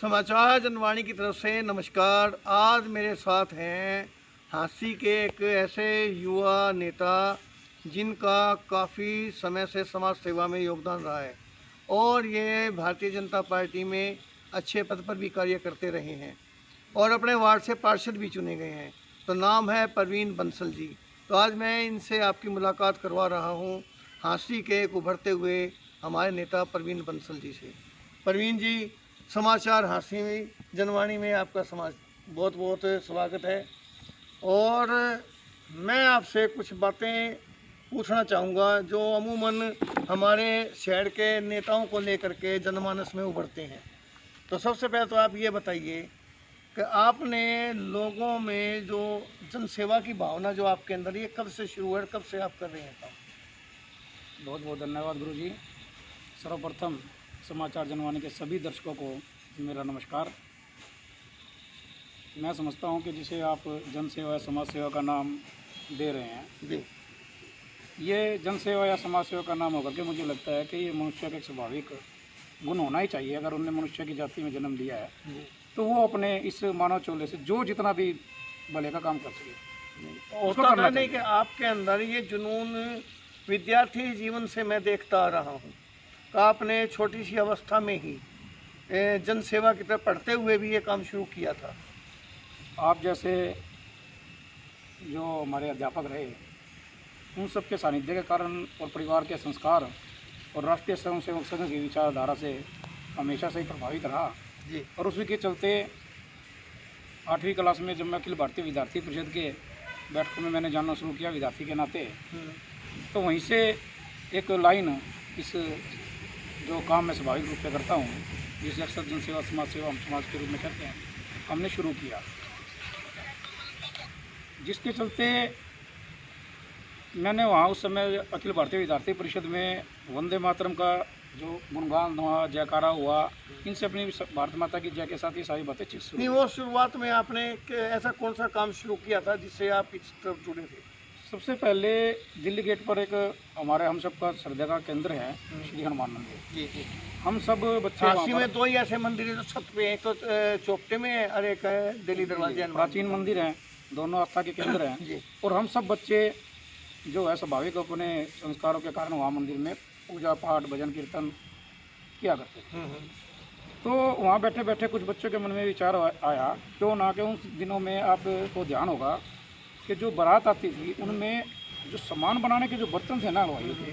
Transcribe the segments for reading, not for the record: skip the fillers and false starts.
समाचार जनवाणी की तरफ से नमस्कार। आज मेरे साथ हैं हाँसी के एक ऐसे युवा नेता जिनका काफ़ी समय से समाज सेवा में योगदान रहा है और ये भारतीय जनता पार्टी में अच्छे पद पर भी कार्य करते रहे हैं और अपने वार्ड से पार्षद भी चुने गए हैं। तो नाम है परवीन बंसल जी। तो आज मैं इनसे आपकी मुलाकात करवा रहा हूँ हाँसी के एक उभरते हुए हमारे नेता परवीन बंसल जी से। परवीन जी, समाचार हाँसी में जनवाणी में आपका बहुत बहुत स्वागत है और मैं आपसे कुछ बातें पूछना चाहूँगा जो अमूमन हमारे शहर के नेताओं को लेकर के जनमानस में उभरते हैं। तो सबसे पहले तो आप ये बताइए कि आपने लोगों में जो जनसेवा की भावना जो आपके अंदर ये कब से शुरू है, कब से आप कर रहे हैं काम? बहुत बहुत धन्यवाद गुरु जी। सर्वप्रथम समाचार जनवाणी के सभी दर्शकों को मेरा नमस्कार। मैं समझता हूं कि जिसे आप जन सेवा या समाज सेवा का नाम दे रहे हैं जी, ये जन सेवा या समाज सेवा का नाम होकर के मुझे लगता है कि ये मनुष्य का एक स्वाभाविक गुण होना ही चाहिए। अगर उनने मनुष्य की जाति में जन्म लिया है तो वो अपने इस मानव चोले से जो जितना भी भले का काम कर सके उसको करना नहीं चाहिए। कि आपके अंदर ये जुनून विद्यार्थी जीवन से मैं देखता आ रहा हूँ। तो आपने छोटी सी अवस्था में ही जन सेवा की तरफ पढ़ते हुए भी ये काम शुरू किया था। आप जैसे जो हमारे अध्यापक रहे उन सब के सानिध्य के कारण और परिवार के संस्कार और राष्ट्रीय स्वयंसेवक संघ की विचारधारा से हमेशा से ही प्रभावित रहा जी। और उसी के चलते 8वीं क्लास में जब मैं अखिल भारतीय विद्यार्थी परिषद के बैठकों में मैंने जानना शुरू किया विद्यार्थी के नाते, तो वहीं से एक लाइन इस जो काम मैं स्वाभाविक रूप से करता हूँ जिसे अक्सर जनसेवा समाज सेवा हम समाज के रूप में करते हैं, हमने शुरू किया, जिसके चलते मैंने वहाँ उस समय अखिल भारतीय विद्यार्थी परिषद में वंदे मातरम का जो गुणगान हुआ, जयकारा हुआ, इनसे अपनी भारत माता की जय के साथ ये सारी बातें चीज नहीं, वो शुरुआत में आपने ऐसा कौन सा काम शुरू किया था जिससे आप इस तरफ जुड़े थे? सबसे पहले दिल्ली गेट पर एक हमारे हम सब का श्रद्धा का केंद्र है श्री हनुमान मंदिर। जी जी। हम सब बच्चे वहाँ हाँसी पर- में दो ही ऐसे मंदिर है जो छत पे हैं, एक तो चौपटे में है और एक है दिल्ली दरवाजे। प्राचीन मंदिर हैं, दोनों आस्था के केंद्र हैं जी। और हम सब बच्चे जो है स्वाभाविक अपने संस्कारों के कारण वहाँ मंदिर में पूजा पाठ भजन कीर्तन किया करते थे। तो वहाँ बैठे बैठे कुछ बच्चों के मन में विचार आया क्यों ना कि उन दिनों में आपको ध्यान होगा कि जो बारात आती थी उनमें जो सामान बनाने के जो बर्तन थे ना हलवाइयों के,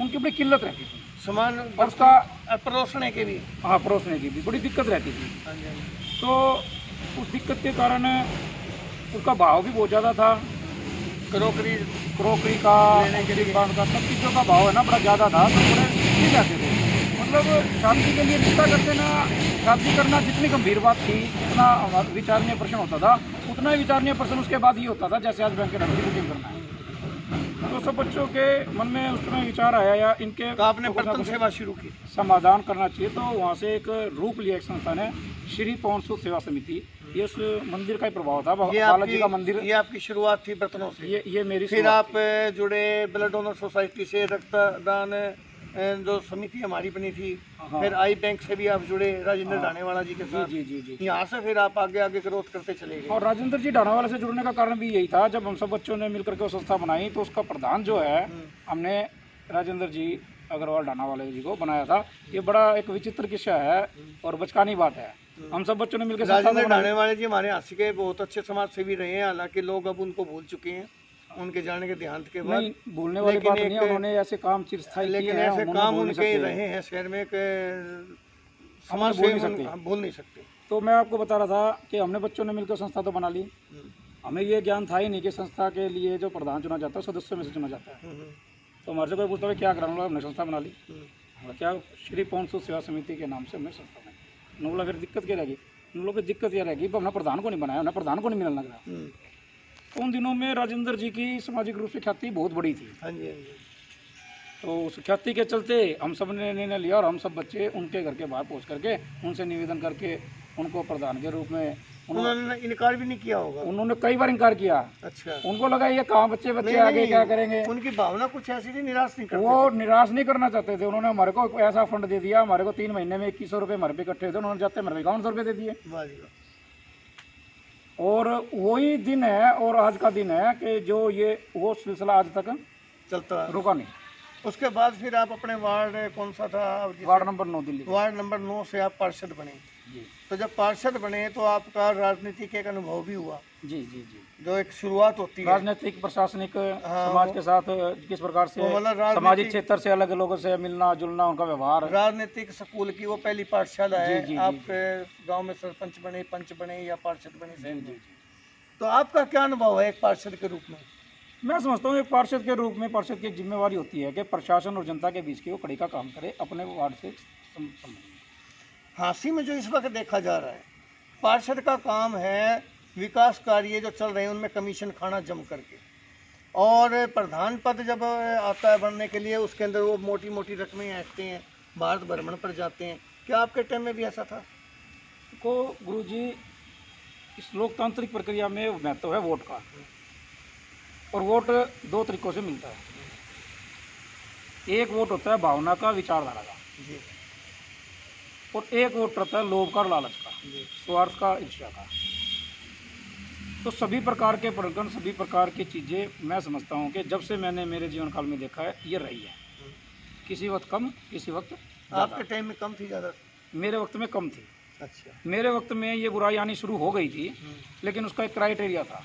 उनकी बड़ी किल्लत रहती थी, सामान और उसका परोसने के भी। हाँ परोसने की भी बड़ी दिक्कत रहती थी। हाँ जी, हाँ जी। तो उस दिक्कत के कारण उसका भाव भी बहुत ज़्यादा था। क्रोकरी का लेने के लिए दुकान का सब चीज़ों का भाव है ना बड़ा ज़्यादा था, तो बड़े नहीं जाते थे। मतलब शादी के लिए रिश्ता करते ना, शादी करना जितनी गंभीर बात थी उतना विचारणीय प्रश्न होता था, उतना ही विचारणीय प्रश्न उसके बाद ये होता था जैसे आज बैंक के नंबर की बुकिंग करना है। तो सब बच्चों के मन में उस समय विचार आया या इनके तो आपने बर्तन सेवा शुरू की। समाधान करना चाहिए। तो वहाँ से एक रूप लिया एक संस्थान है श्री पवन सूत सेवा समिति, ये उस मंदिर का ही प्रभाव था, बालाजी का मंदिर। ये आपकी शुरुआत थी बर्तनों से? ये मेरी फिर आप जुड़े ब्लड डोनर सोसाइटी से, रक्तदान जो समिति हमारी बनी थी। हाँ। फिर आई बैंक से भी आप जुड़े राजेंद्र ढानेवाला जी के साथ। जी जी जी। यहाँ से फिर आप आगे आगे ग्रोथ करते चले गए। और राजेंद्र जी ढानावाला से जुड़ने का कारण भी यही था, जब हम सब बच्चों ने मिलकर के वो संस्था बनाई तो उसका प्रधान जो है हमने राजेंद्र जी अग्रवाल ढानावाला जी को बनाया था। ये बड़ा एक विचित्र किस्सा है और बचकानी बात है। हम सब बच्चों ने मिलकर राजेंद्र ढानेवाला जी हमारे हाँसी के बहुत अच्छे समाज सेवी रहे हैं, हालांकि लोग अब उनको भूल चुके हैं उनके जाने के देहांत के बाद। नहीं भूलने वाली बात नहीं है, उन्होंने ऐसे काम चिरस्थायी किए लेकिन हैं, ऐसे उन्होंने काम भूल नहीं उनके सकते। रहे हैं शहर में समाज भूल नहीं सकते। हम भूल नहीं सकते। तो मैं आपको बता रहा था कि हमने बच्चों ने मिलकर संस्था तो बना ली। हमें ये ज्ञान था ही नहीं कि संस्था के लिए जो प्रधान चुना जाता है सदस्यों में से चुना जाता है। तो हमारे से कोई पूछता है क्या कराना, हमने संस्था बना ली। क्या श्री पवन सूत सेवा समिति के नाम से हमने संस्था बनाई। बोला फिर दिक्कत क्या रहेगी? उन लोगों की दिक्कत यह रहेगी हमने प्रधान को नहीं बनाया, हमने प्रधान को नहीं मिलना लगा। तो उन दिनों में राजेंद्र जी की सामाजिक रूप से ख्याति बहुत बड़ी थी। हाँ जी, हाँ जी। तो उस ख्याति के चलते हम सब ने निर्णय लिया और हम सब बच्चे उनके घर के बाहर पहुंच करके उनसे निवेदन करके उनको प्रधान के रूप में उन्होंने इनकार भी नहीं किया होगा। उन्होंने कई बार इनकार किया। अच्छा, उनको लगा ये कहाँ बच्चे नहीं, आगे नहीं, क्या करेंगे। उनकी भावना कुछ ऐसी थी, निराश नहीं करते वो निराश नहीं करना चाहते थे। उन्होंने हमारे को ऐसा फंड दे दिया, हमारे को 3 महीने में 2100 रुपये हमारे पे इकट्ठे थे, उन्होंने जाते मेरे 5100 रुपये दे दिए। वाह जी वाह। और वही दिन है और आज का दिन है कि जो ये वो सिलसिला आज तक चलता है। रुका नहीं। उसके बाद फिर आप अपने वार्ड कौन सा था, ward number 9 Delhi. Ward number 9 से आप पार्षद बने। जी तो जब पार्षद बने तो आपका राजनीति का एक अनुभव भी हुआ, जी जी जी। जो एक शुरुआत होती है राजनीतिक प्रशासनिक समाज के साथ किस प्रकार से वो मतलब राजनीतिक- सामाजिक क्षेत्र से अलग लोगों से मिलना जुलना, उनका व्यवहार। राजनीतिक स्कूल की वो पहली पाठशाला जी, है। जी, जी, आप गांव में सरपंच बने, पंच बने या पार्षद बने जी शहर जी में। जी। तो आपका क्या अनुभव है एक पार्षद के रूप में? मैं समझता हूँ एक पार्षद के रूप में पार्षद की जिम्मेवारी होती है कि प्रशासन और जनता के बीच की वो कड़ी का काम करे अपने वार्ड से संबंधित। हांसी में जो इस वक्त देखा जा रहा है, पार्षद का काम है विकास कार्य जो चल रहे हैं उनमें कमीशन खाना जम करके, और प्रधान पद जब आता है बनने के लिए उसके अंदर वो मोटी मोटी रकमें ऐंठते हैं, भारत भ्रमण पर जाते हैं। क्या आपके टाइम में भी ऐसा था? को गुरुजी, इस लोकतांत्रिक प्रक्रिया में महत्व है वोट का, और वोट 2 तरीकों से मिलता है। एक वोट होता है भावना का, विचारधारा का, जी और एक वोट होता है लोभ का और लालच का, जी स्वार्थ का, ईर्ष्या का। तो सभी प्रकार के प्रकरण, सभी प्रकार की चीज़ें मैं समझता हूँ कि जब से मैंने मेरे जीवन काल में देखा है ये रही है। किसी वक्त कम, किसी वक्त ज़्यादा। आपके टाइम में कम थी ज़्यादा? मेरे वक्त में कम थी। अच्छा। मेरे वक्त में ये बुराई आनी शुरू हो गई थी, लेकिन उसका एक क्राइटेरिया था।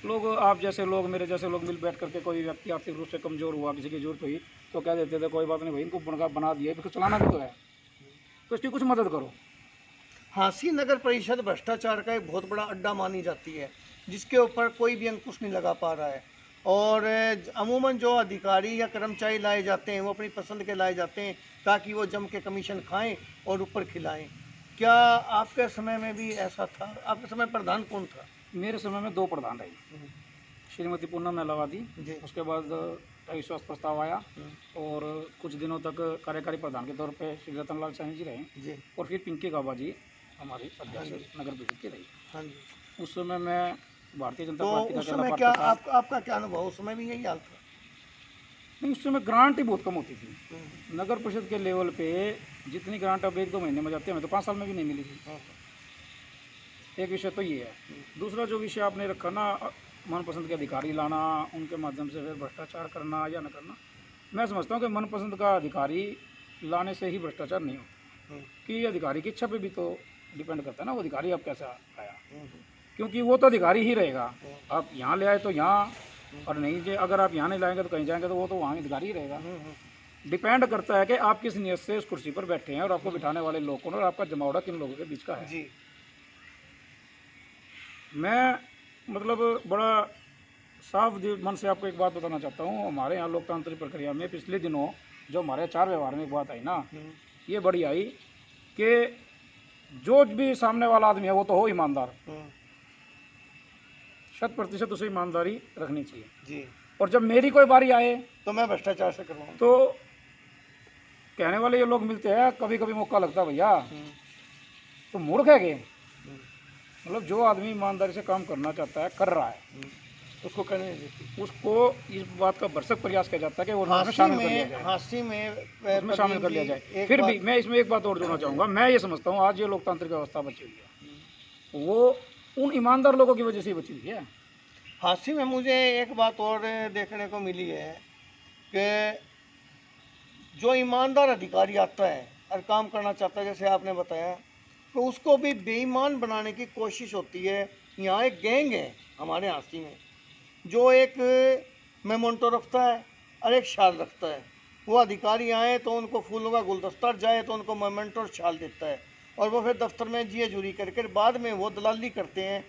लोग, आप जैसे लोग, मेरे जैसे लोग मिल बैठ करके, कोई व्यक्ति आर्थिक रूप से कमज़ोर हुआ, किसी की जरूरत हुई तो कह देते थे कोई बात नहीं भाई, इनको बना दिया, इसको चलाना भी तो है, तो इसकी कुछ मदद करो। हांसी नगर परिषद भ्रष्टाचार का एक बहुत बड़ा अड्डा मानी जाती है, जिसके ऊपर कोई भी अंकुश नहीं लगा पा रहा है। और अमूमन जो अधिकारी या कर्मचारी लाए जाते हैं वो अपनी पसंद के लाए जाते हैं ताकि वो जम के कमीशन खाएं और ऊपर खिलाएं। क्या आपके समय में भी ऐसा था? आपके समय प्रधान कौन था? मेरे समय में 2 प्रधान रही, श्रीमती पूनम मेलावादी, जी उसके बाद अविश्वास प्रस्ताव आया, और कुछ दिनों तक कार्यकारी प्रधान के तौर पे श्री रतनलाल साहनी जी रहे, जी और फिर पिंकी गाबा जी हमारी अध्यक्ष नगर परिषद की रही। हाँ जी। उस समय मैं भारतीय जनता तो पार्टी का उस अकेला समय क्या पार्षद था। आपका क्या अनुभव? उस समय भी यही हाल था? नहीं, उस समय ग्रांट ही बहुत कम होती थी। नगर परिषद के लेवल पे जितनी ग्रांट अब 1-2 महीने में जाती है, हमें तो 5 साल में भी नहीं मिली थी। एक विषय तो ये है। दूसरा जो विषय आपने रखा ना, मनपसंद के अधिकारी लाना, उनके माध्यम से फिर भ्रष्टाचार करना या न करना, मैं समझता हूँ कि मनपसंद का अधिकारी लाने से ही भ्रष्टाचार नहीं होता, कि अधिकारी की इच्छा पे भी तो डिपेंड करता है ना, वो अधिकारी आप कैसा आया, क्योंकि वो तो अधिकारी ही रहेगा। आप यहाँ ले आए तो यहाँ, और नहीं जे अगर आप यहाँ नहीं लाएंगे तो कहीं जाएंगे तो वो तो वहाँ अधिकारी ही रहेगा। डिपेंड करता है कि आप किस नियत से उस कुर्सी पर बैठे हैं और आपको बिठाने वाले लोग कौन, और आपका जमावड़ा किन लोगों के बीच का है। जी। मैं मतलब बड़ा साफ मन से आपको एक बात बताना चाहता हूँ। हमारे यहाँ लोकतांत्रिक प्रक्रिया में पिछले दिनों जो हमारे आचार व्यवहार में एक बात आई ना, ये बड़ी आई कि जो भी सामने वाला आदमी है वो तो हो ईमानदार, 100% उसे ईमानदारी रखनी चाहिए जी। और जब मेरी कोई बारी आए तो मैं भ्रष्टाचार से करवाऊँ तो कहने वाले ये लोग मिलते हैं, कभी कभी मौका लगता है भैया तो मूर्ख है के, मतलब जो आदमी ईमानदारी से काम करना चाहता है, कर रहा है, उसको करने देती। उसको इस बात का भरसक प्रयास किया जाता है कि वो उसमें शामिल कर लिया जाए, हांसी में उसमें शामिल कर लिया जाए। फिर भी मैं इसमें एक बात और जोड़ना चाहूँगा। मैं ये समझता हूँ आज ये लोकतांत्रिक व्यवस्था बची हुई है वो उन ईमानदार लोगों की वजह से ही बची हुई है। हांसी में मुझे एक बात और देखने को मिली है कि जो ईमानदार अधिकारी आता है और काम करना चाहता है, जैसे आपने बताया, तो उसको भी बेईमान बनाने की कोशिश होती है। यहाँ एक गैंग है हमारे हांसी में जो एक मेमोंटो रखता है और एक शाल रखता है। वो अधिकारी आए तो उनको फूलों का गुलदस्ता जाए तो उनको मेमोंटो और शाल देता है, और वो फिर दफ्तर में जिये जुरी करके बाद में वो दलाली करते हैं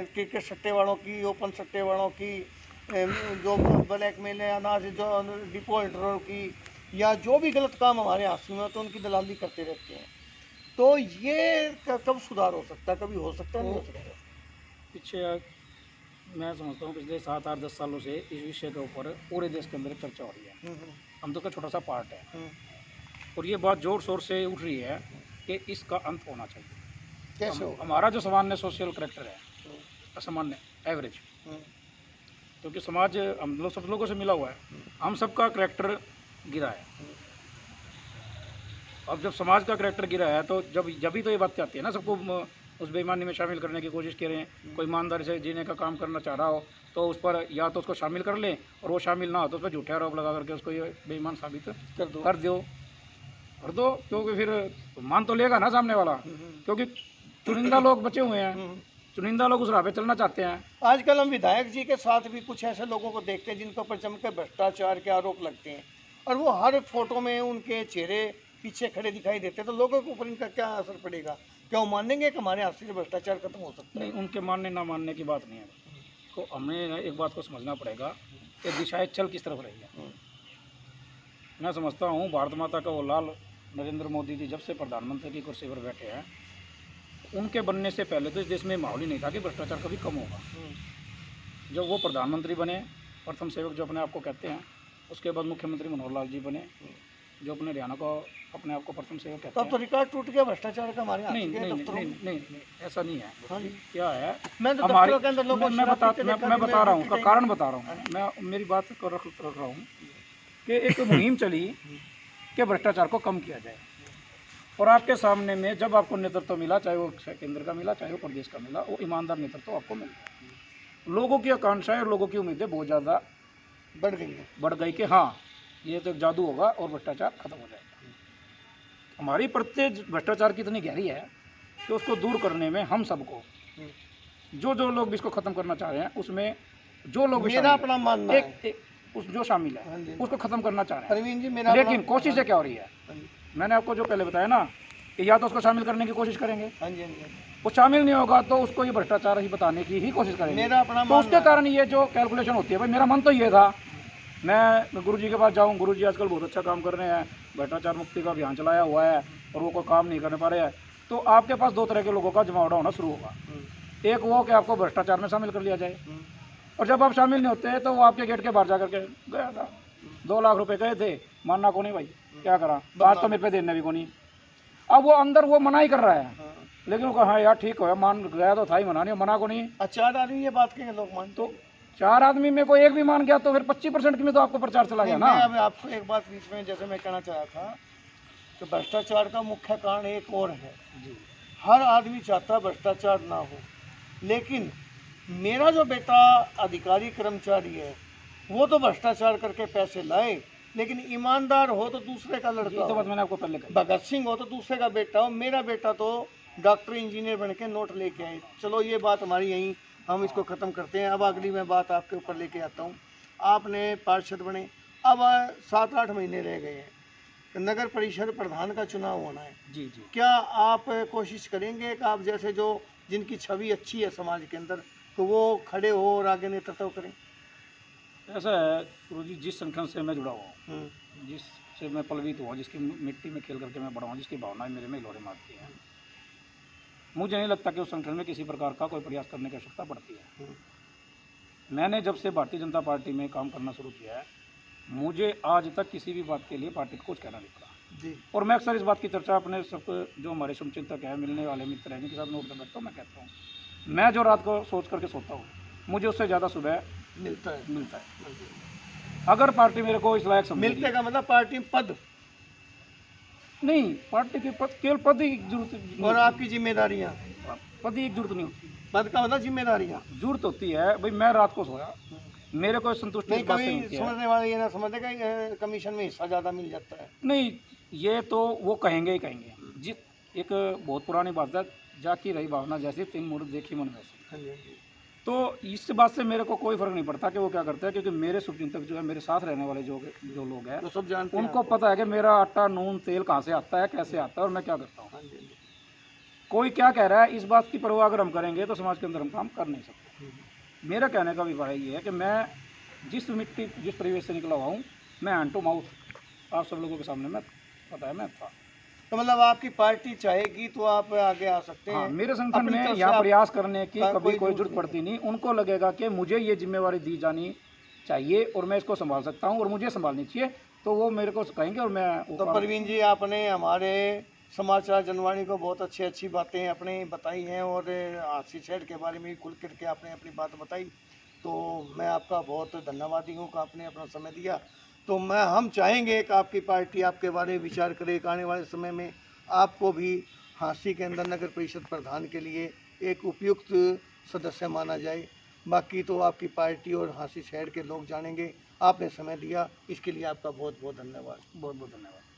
क्रिकेट सट्टे वालों की, ओपन सट्टे वालों की, जो ब्लैक मेल है, अनाज जो डिपॉजिटरों की, या जो भी गलत काम हमारे हाथ में तो उनकी दलाली करते रहते हैं। तो ये कब सुधार हो सकता है? कभी हो सकता है, नहीं हो सकता? पीछे मैं समझता हूँ पिछले 7-8-10 सालों से इस विषय के ऊपर पूरे देश के अंदर चर्चा हो रही है। हम तो का छोटा सा पार्ट है और ये बात जोर शोर से उठ रही है कि इसका अंत होना चाहिए। कैसे हो? हमारा जो सामान्य सोशल करेक्टर है, सामान्य एवरेज, क्योंकि समाज हम लोग सब लोगों से मिला हुआ है, हम सबका करेक्टर गिरा है। अब जब समाज का करेक्टर गिरा है तो जब ही तो ये बातें आती है ना, सबको उस बेईमानी में शामिल करने की कोशिश करें। कोई ईमानदारी से जीने का काम करना चाह रहा हो तो उस पर या तो उसको शामिल कर लें, और वो शामिल ना हो तो उस पर झूठे आरोप लगा करके उसको ये बेईमान साबित कर दो, क्योंकि फिर मान तो लेगा ना सामने वाला, क्योंकि चुनिंदा लोग बचे हुए हैं, चुनिंदा लोग उस राह पे चलना चाहते हैं। आजकल हम विधायक जी के साथ भी कुछ ऐसे लोगों को देखते हैं जिनके ऊपर जमकर भ्रष्टाचार के आरोप लगते हैं, और वो हर फोटो में उनके चेहरे पीछे खड़े दिखाई देते हैं। तो लोगों के ऊपर इनका क्या असर पड़ेगा? क्या वो मानेंगे कि हमारे हाथ से भ्रष्टाचार खत्म हो सकता है? नहीं, उनके मानने ना मानने की बात नहीं है, तो हमें एक बात को समझना पड़ेगा कि दिशाएं चल किस तरफ रही है। मैं समझता हूँ भारत माता का वो लाल नरेंद्र मोदी जी जब से प्रधानमंत्री की कुर्सी पर बैठे हैं, उनके बनने से पहले तो इस देश में माहौल ही नहीं था कि भ्रष्टाचार कभी कम होगा। जब वो प्रधानमंत्री बने, प्रथम सेवक जो अपने आप को कहते हैं, उसके बाद मुख्यमंत्री मनोहर लाल जी बने, जो अपने हरियाणा को अपने आप को प्रथम सेवक कहते हैं। तो रिकॉर्ड टूट गया भ्रष्टाचार का हमारे हाथ नहीं के नहीं दफ्तरों में? नहीं, ऐसा नहीं है। हाँ जी। क्या है, मैं तो हमारी दफ्तरों के अंदर लोगों को मैं बता शराब पीते देखा कि बता रहा हूँ, मैं का कारण बता रहा हूँ, मैं मेरी बात को रख रहा हूँ कि एक मुहिम चली कि भ्रष्टाचार को कम किया जाए, और आपके सामने में जब आपको नेतृत्व मिला, चाहे वो केंद्र का मिला चाहे वो प्रदेश का मिला, वो ईमानदार नेतृत्व आपको मिल गया। लोगों की आकांक्षाएं और लोगों की उम्मीदें बहुत ज़्यादा बढ़ गई कि हाँ ये तो एक जादू होगा और भ्रष्टाचार खत्म हो जाएगा। हमारी प्रत्येक भ्रष्टाचार की इतनी गहरी है कि उसको दूर करने में हम सबको, जो लोग इसको खत्म करना चाह रहे हैं, उसमें जो लोग भी मेरा अपना मानना है, उस जो शामिल है उसको खत्म करना चाह रहे प्रवीण जी, मेरा हैं, लेकिन कोशिशें क्या हो रही है, मैंने आपको जो पहले बताया ना कि या तो उसको शामिल करने की कोशिश करेंगे, हाँ जी, वो शामिल नहीं होगा तो उसको ये भ्रष्टाचार ही बताने की ही कोशिश करेंगे। मेरा अपना तो उसके कारण ये जो कैलकुलेशन होती है, भाई मेरा मन तो ये था मैं गुरुजी के पास जाऊं, गुरुजी आजकल बहुत अच्छा काम कर रहे हैं, भ्रष्टाचार मुक्ति का अभियान चलाया हुआ है और वो कोई काम नहीं करने पा रहे हैं, तो आपके पास दो तरह के लोगों का जमावड़ा होना शुरू होगा। एक वो कि आपको भ्रष्टाचार में शामिल कर लिया जाए, और जब आप शामिल नहीं होते तो वो आपके गेट के बाहर जा करके गया था, 2 लाख रुपए गए थे, मानना को नहीं भाई, क्या करा, आज तो मेरे पे देने भी को नहीं। अब वो अंदर वो मना ही कर रहा है, लेकिन वो कहा हाँ यार ठीक हो, मान गया तो था ही, मना नहीं, मना को नहीं। 4 आदमी ये बात कहेंगे लोग मान, तो 4 आदमी में कोई एक भी मान गया तो फिर 25% में तो आपको प्रचार चला गया ना। मैं अब आपको एक बात बीच में जैसे मैं कहना चाहा था कि भ्रष्टाचार का मुख्य कारण एक और है। हर आदमी चाहता भ्रष्टाचार ना हो, लेकिन मेरा जो बेटा अधिकारी कर्मचारी है वो तो भ्रष्टाचार करके पैसे लाए, लेकिन ईमानदार हो तो दूसरे का लड़का तो हो, बात मैंने आपको पहले कही। भगत सिंह हो तो दूसरे का बेटा हो, मेरा बेटा तो डॉक्टर इंजीनियर बन के नोट लेके आए। चलो ये बात हमारी यहीं हम इसको ख़त्म करते हैं। अब अगली मैं बात आपके ऊपर लेके आता हूँ। आपने पार्षद बने, अब 7-8 महीने रह गए हैं, नगर परिषद प्रधान का चुनाव होना है। जी। क्या आप कोशिश करेंगे कि आप जैसे जो जिनकी छवि अच्छी है समाज के अंदर, तो वो खड़े हो और आगे नेतृत्व करें? ऐसा है गुरुजी, जिस संगठन से मैं जुड़ा हुआ हूँ, जिससे मैं पलवित हुआ, जिसकी मिट्टी में खेल करके मैं बड़ा हूँ, जिसकी भावनाएं मेरे में लोरे मारती हैं, मुझे नहीं लगता कि उस संगठन में किसी प्रकार का कोई प्रयास करने की आवश्यकता पड़ती है। मैंने जब से भारतीय जनता पार्टी में काम करना शुरू किया है, मुझे आज तक किसी भी बात के लिए पार्टी को कुछ कहना नहीं पड़ा जी। और मैं अक्सर इस बात की चर्चा अपने सब जो हमारे शुभचिंतक हैं, मिलने वाले मित्र हैं, जिनके साथ मैं उठकर बैठता हूँ, मैं कहता हूँ, मैं जो रात को सोच करके सोता हूँ, मुझे उससे ज़्यादा सुबह मिलता है। अगर पार्टी मेरे को इस लायक समझेगी, मिलते का मतलब पार्टी पद नहीं, पार्टी के पद केवल पद ही जरूरत, और आपकी जिम्मेदारियां, पद ही एक जरूरत नहीं होती, पद का मतलब जिम्मेदारियां जरूरत होती है। भाई मैं रात को सोया, मेरे को संतुष्टि नहीं, इस बात से कभी मिलती है। समझने वाले ये ना समझते कि कमीशन में हिस्सा ज़्यादा मिल जाता है। नहीं, ये तो वो कहेंगे ही कहेंगे। जी, एक बहुत पुरानी बात है, जाकी रही भावना जैसी, 3 मुहूर्त देखी मन वैसी। हाँ जी, हाँ जी। तो इस बात से मेरे को कोई फर्क नहीं पड़ता कि वो क्या करते हैं, क्योंकि मेरे शुभचिंतक जो है, मेरे साथ रहने वाले जो लोग हैं, तो सब जानते हैं उनको आपको। पता है कि मेरा आटा नून तेल कहाँ से आता है, कैसे आता है और मैं क्या करता हूँ। हाँ जी, हाँ जी। कोई क्या कह रहा है, इस बात की परवाह अगर हम करेंगे तो समाज के अंदर हम काम कर नहीं सकते। मेरा कहने का अभिप्राय ये है कि मैं जिस परिवेश से निकला हुआ हूँ, मैं हैंड टू माउथ आप सब लोगों के सामने में पता है मैं था। तो मतलब आपकी पार्टी चाहेगी तो आप आगे आ सकते हैं। हाँ, मेरे संगठन अपनी में तरफ से यहाँ आप प्रयास करने की का कभी कोई कोई जरूरत जरूरत पड़ती नहीं। उनको लगेगा कि मुझे ये जिम्मेवारी दी जानी चाहिए और मैं इसको संभाल सकता हूँ और मुझे संभालनी चाहिए, तो वो मेरे को कहेंगे और मैं तो परवीन जी, आपने हमारे समाचार जनवाणी को बहुत अच्छी बातें आपने बताई हैं और हासी सेठ के बारे में खुल कर के आपने अपनी बात बताई। तो मैं आपका बहुत धन्यवादी हूँ कि आपने अपना समय दिया। तो हम चाहेंगे कि आपकी पार्टी आपके बारे में विचार करे कि आने वाले समय में आपको भी हांसी के अंदर नगर परिषद प्रधान के लिए एक उपयुक्त सदस्य माना जाए। बाकी तो आपकी पार्टी और हांसी शहर के लोग जानेंगे। आपने समय दिया, इसके लिए आपका बहुत बहुत धन्यवाद। बहुत बहुत धन्यवाद।